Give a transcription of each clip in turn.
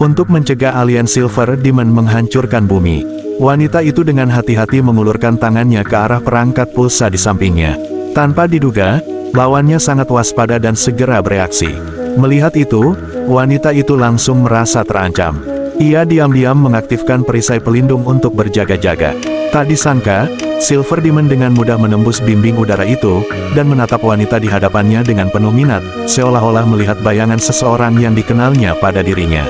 untuk mencegah alien Silver Demon menghancurkan bumi. Wanita itu dengan hati-hati mengulurkan tangannya ke arah perangkat pulsa di sampingnya. Tanpa diduga, lawannya sangat waspada dan segera bereaksi. Melihat itu, wanita itu langsung merasa terancam. Ia diam-diam mengaktifkan perisai pelindung untuk berjaga-jaga. Tak disangka, Silver Demon dengan mudah menembus bimbing udara itu, dan menatap wanita di hadapannya dengan penuh minat, seolah-olah melihat bayangan seseorang yang dikenalnya pada dirinya.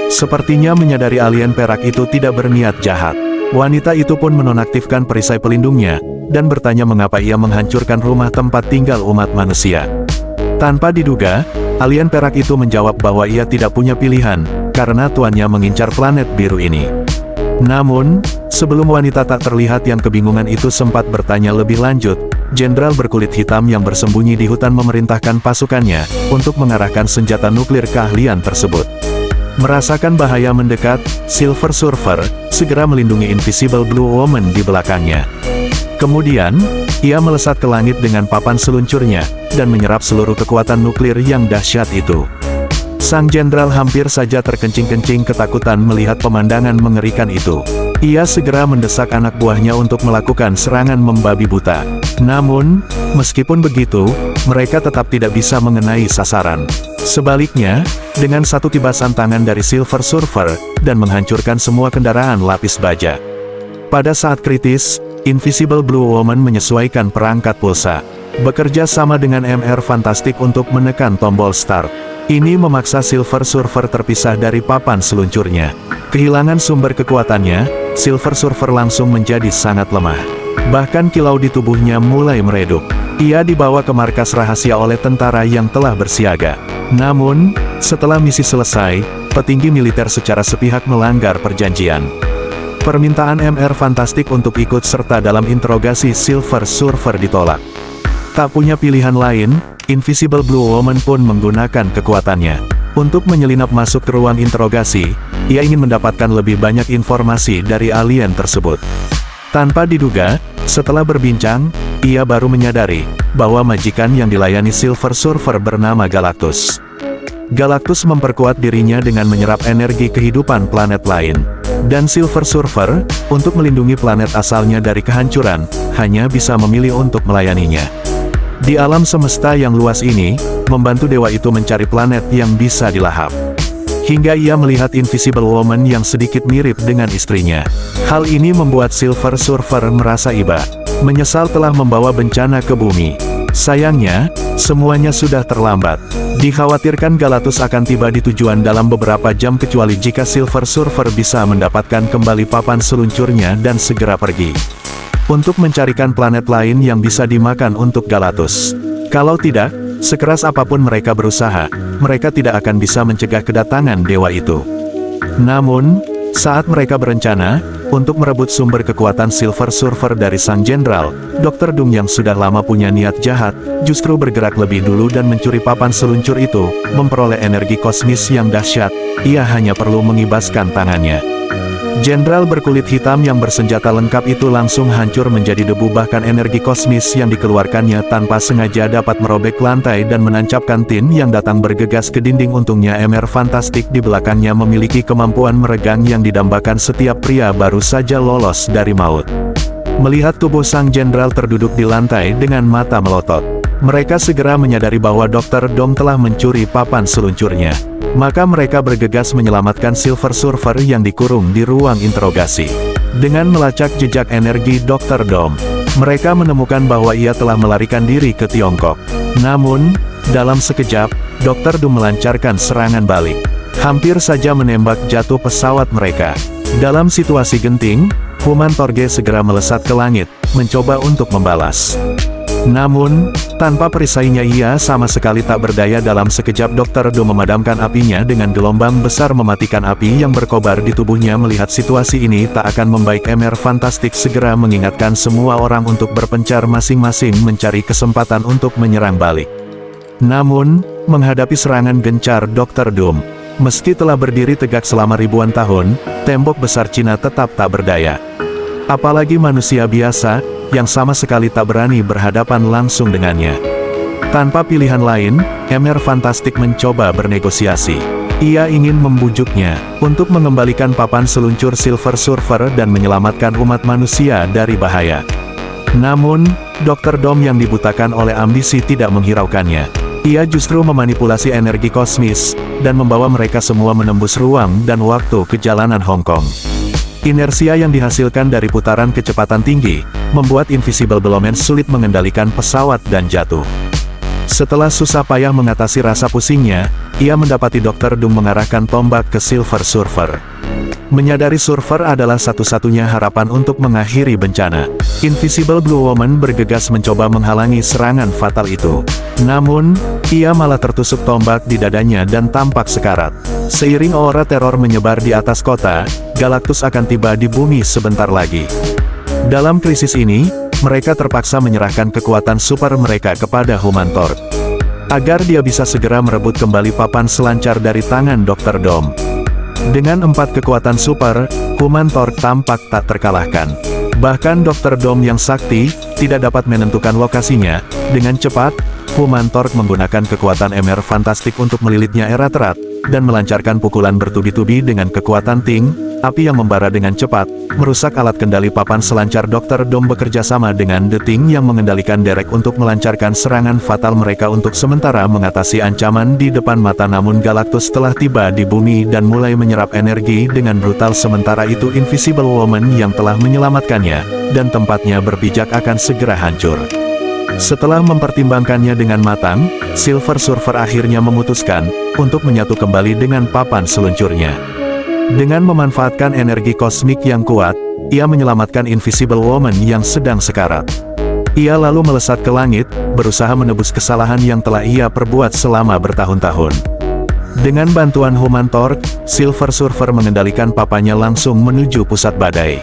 Sepertinya menyadari alien perak itu tidak berniat jahat. Wanita itu pun menonaktifkan perisai pelindungnya, dan bertanya mengapa ia menghancurkan rumah tempat tinggal umat manusia. Tanpa diduga, alien perak itu menjawab bahwa ia tidak punya pilihan, karena tuannya mengincar planet biru ini. Namun, sebelum wanita tak terlihat yang kebingungan itu sempat bertanya lebih lanjut, Jenderal berkulit hitam yang bersembunyi di hutan memerintahkan pasukannya, untuk mengarahkan senjata nuklir keahlian tersebut. Merasakan bahaya mendekat, Silver Surfer segera melindungi Invisible Blue Woman di belakangnya. Kemudian, ia melesat ke langit dengan papan seluncurnya, dan menyerap seluruh kekuatan nuklir yang dahsyat itu. Sang jenderal hampir saja terkencing-kencing ketakutan melihat pemandangan mengerikan itu. Ia segera mendesak anak buahnya untuk melakukan serangan membabi buta. Namun, meskipun begitu, mereka tetap tidak bisa mengenai sasaran. Sebaliknya, dengan satu tibasan tangan dari Silver Surfer, dan menghancurkan semua kendaraan lapis baja. Pada saat kritis, Invisible Blue Woman menyesuaikan perangkat pulsa. Bekerja sama dengan MR Fantastic untuk menekan tombol start. Ini memaksa Silver Surfer terpisah dari papan seluncurnya. Kehilangan sumber kekuatannya, Silver Surfer langsung menjadi sangat lemah. Bahkan kilau di tubuhnya mulai meredup. Ia dibawa ke markas rahasia oleh tentara yang telah bersiaga. Namun, setelah misi selesai, petinggi militer secara sepihak melanggar perjanjian. Permintaan MR Fantastic untuk ikut serta dalam interogasi Silver Surfer ditolak. Tak punya pilihan lain, Invisible Blue Woman pun menggunakan kekuatannya. Untuk menyelinap masuk ke ruang interogasi, ia ingin mendapatkan lebih banyak informasi dari alien tersebut. Tanpa diduga, setelah berbincang, ia baru menyadari bahwa majikan yang dilayani Silver Surfer bernama Galactus. Galactus memperkuat dirinya dengan menyerap energi kehidupan planet lain. Dan Silver Surfer, untuk melindungi planet asalnya dari kehancuran, hanya bisa memilih untuk melayaninya. Di alam semesta yang luas ini, membantu dewa itu mencari planet yang bisa dilahap. Hingga ia melihat Invisible Woman yang sedikit mirip dengan istrinya. Hal ini membuat Silver Surfer merasa iba. Menyesal telah membawa bencana ke bumi. Sayangnya, semuanya sudah terlambat. Dikhawatirkan Galactus akan tiba di tujuan dalam beberapa jam kecuali jika Silver Surfer bisa mendapatkan kembali papan seluncurnya dan segera pergi. Untuk mencarikan planet lain yang bisa dimakan untuk Galactus. Kalau tidak, sekeras apapun mereka berusaha, mereka tidak akan bisa mencegah kedatangan dewa itu. Namun, saat mereka berencana untuk merebut sumber kekuatan Silver Surfer dari sang jenderal, Dr. Doom yang sudah lama punya niat jahat, justru bergerak lebih dulu dan mencuri papan seluncur itu, memperoleh energi kosmis yang dahsyat. Ia hanya perlu mengibaskan tangannya. Jenderal berkulit hitam yang bersenjata lengkap itu langsung hancur menjadi debu, bahkan energi kosmis yang dikeluarkannya tanpa sengaja dapat merobek lantai dan menancapkan tin yang datang bergegas ke dinding. Untungnya MR Fantastic di belakangnya memiliki kemampuan meregang yang didambakan setiap pria baru saja lolos dari maut. Melihat tubuh sang jenderal terduduk di lantai dengan mata melotot, mereka segera menyadari bahwa Dr. Doom telah mencuri papan seluncurnya. Maka mereka bergegas menyelamatkan Silver Surfer yang dikurung di ruang interogasi. Dengan melacak jejak energi Dr. Doom, mereka menemukan bahwa ia telah melarikan diri ke Tiongkok. Namun, dalam sekejap, Dr. Doom melancarkan serangan balik. Hampir saja menembak jatuh pesawat mereka. Dalam situasi genting, Human Torge segera melesat ke langit, mencoba untuk membalas. Namun, tanpa perisainya ia sama sekali tak berdaya. Dalam sekejap Dr. Doom memadamkan apinya dengan gelombang besar mematikan api yang berkobar di tubuhnya. Melihat situasi ini tak akan membaik, MR Fantastic segera mengingatkan semua orang untuk berpencar masing-masing mencari kesempatan untuk menyerang balik. Namun, menghadapi serangan gencar Dr. Doom, meski telah berdiri tegak selama ribuan tahun, tembok besar Cina tetap tak berdaya. Apalagi manusia biasa, yang sama sekali tak berani berhadapan langsung dengannya. Tanpa pilihan lain, MR Fantastic mencoba bernegosiasi. Ia ingin membujuknya untuk mengembalikan papan seluncur Silver Surfer dan menyelamatkan umat manusia dari bahaya. Namun, Dr. Dom yang dibutakan oleh ambisi tidak menghiraukannya. Ia justru memanipulasi energi kosmis dan membawa mereka semua menembus ruang dan waktu ke jalanan Hong Kong. Inersia yang dihasilkan dari putaran kecepatan tinggi membuat Invisible Bellowman sulit mengendalikan pesawat dan jatuh. Setelah susah payah mengatasi rasa pusingnya, ia mendapati Dr. Doom mengarahkan tombak ke Silver Surfer. Menyadari Surfer adalah satu-satunya harapan untuk mengakhiri bencana, Invisible Blue Woman bergegas mencoba menghalangi serangan fatal itu. Namun, ia malah tertusuk tombak di dadanya dan tampak sekarat. Seiring aura teror menyebar di atas kota, Galactus akan tiba di bumi sebentar lagi. Dalam krisis ini, mereka terpaksa menyerahkan kekuatan super mereka kepada Human Torch, agar dia bisa segera merebut kembali papan selancar dari tangan Dr. Dom. Dengan 4 kekuatan super, Human Torch tampak tak terkalahkan. Bahkan Dr. Dom yang sakti, tidak dapat menentukan lokasinya. Dengan cepat, Human Torch menggunakan kekuatan MR fantastik untuk melilitnya Eraterat, dan melancarkan pukulan bertubi-tubi dengan kekuatan Ting, api yang membara dengan cepat, merusak alat kendali papan selancar. Dr. Dom bekerja sama dengan The Ting yang mengendalikan Derek untuk melancarkan serangan fatal mereka untuk sementara mengatasi ancaman di depan mata. Namun Galactus telah tiba di bumi dan mulai menyerap energi dengan brutal. Sementara itu Invisible Woman yang telah menyelamatkannya, dan tempatnya berpijak akan segera hancur. Setelah mempertimbangkannya dengan matang, Silver Surfer akhirnya memutuskan untuk menyatu kembali dengan papan seluncurnya. Dengan memanfaatkan energi kosmik yang kuat, ia menyelamatkan Invisible Woman yang sedang sekarat. Ia lalu melesat ke langit, berusaha menebus kesalahan yang telah ia perbuat selama bertahun-tahun. Dengan bantuan Human Torch, Silver Surfer mengendalikan papanya langsung menuju pusat badai.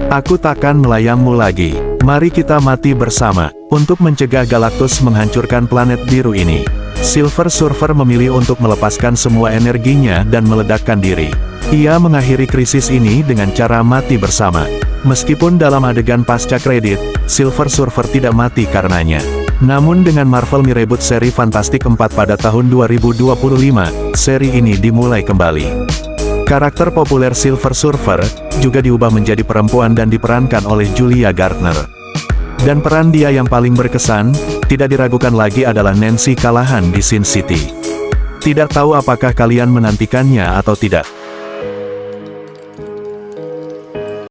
Aku takkan melayangmu lagi. Mari kita mati bersama, untuk mencegah Galactus menghancurkan planet biru ini. Silver Surfer memilih untuk melepaskan semua energinya dan meledakkan diri. Ia mengakhiri krisis ini dengan cara mati bersama. Meskipun dalam adegan pasca kredit, Silver Surfer tidak mati karenanya. Namun dengan Marvel mereboot seri Fantastic 4 pada tahun 2025, seri ini dimulai kembali. Karakter populer Silver Surfer juga diubah menjadi perempuan dan diperankan oleh Julia Garner. Dan peran dia yang paling berkesan, tidak diragukan lagi adalah Nancy Callahan di Sin City. Tidak tahu apakah kalian menantikannya atau tidak.